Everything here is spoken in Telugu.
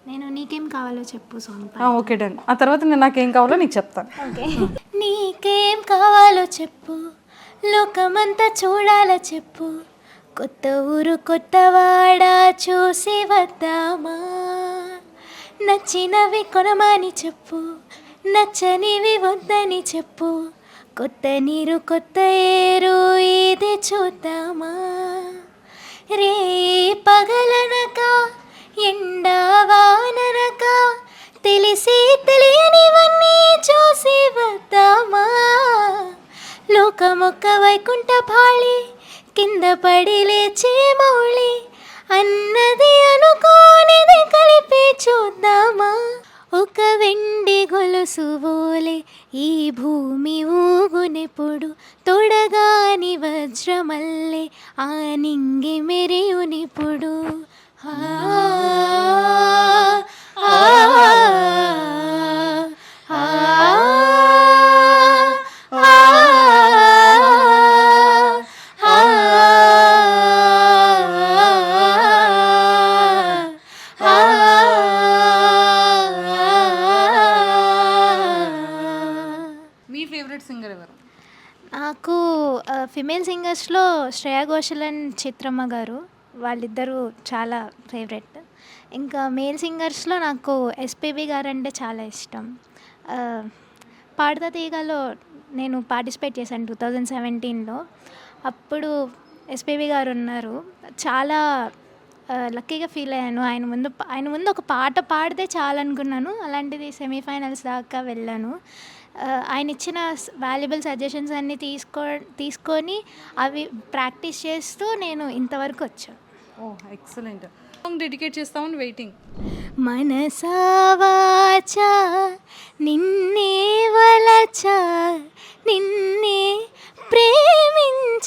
నేను నీకేం కావాలో చెప్పు సాంగ్ ఓకే డన్. ఆ తర్వాత నేను నాకేం కావాలో నీకు చెప్తాను. ఓకే. నీకేం కావాలో చెప్పు, లోకమంతా చూడాలో చెప్పు, కొత్త ఊరు కొత్తవాడ చూసి వద్దామా, నచ్చినవి కొనమని చెప్పు, నచ్చనివి వద్దని చెప్పు, కొత్త నీరు కొత్త ఏరు ఇది చూద్దామా, రే పగలనక ఎండా వాననక తెలిసి తెలియనివన్నీ చూసి వద్దామా, లోకమొక్క వైకుంఠ భాళి కింద పడి లేచే మౌళి అన్నది అనుకోనిది కలిపి చూద్దామా, ఒక వెండి గొలుసు వోలే ఈ భూమి ఊగునెప్పుడు, తొడగాని వజ్రమల్లే ఆ నింగి మెరియునిప్పుడు, ఆ ఆ ఆ మీ ఫేవరెట్ సింగర్ ఎవరు? నాకు ఫిమేల్ సింగర్స్లో శ్రేయా ఘోషల్ అండ్ చిత్రమ్మ గారు, వాళ్ళిద్దరూ చాలా ఫేవరెట్. ఇంకా మేల్ సింగర్స్లో నాకు ఎస్పీబీ గారు అంటే చాలా ఇష్టం. పాడతా తీగలో నేను పార్టిసిపేట్ చేశాను 2017లో. అప్పుడు ఎస్పీబీ గారు ఉన్నారు. చాలా లక్కీగా ఫీల్ అయ్యాను. ఆయన ముందు ఒక పాట పాడితే చాలనుకున్నాను. అలాంటిది సెమీఫైనల్స్ దాకా వెళ్ళాను. ఆయన ఇచ్చిన వాల్యుబుల్ సజెషన్స్ అన్నీ తీసుకొని అవి ప్రాక్టీస్ చేస్తూ నేను ఇంతవరకు వచ్చాను. ఎక్సలెంట్. సాంగ్ డెడికేట్ చేస్తామని వెయిటింగ్. మనసా వాచా నిన్నే వలచా నిన్నే ప్రేమించానే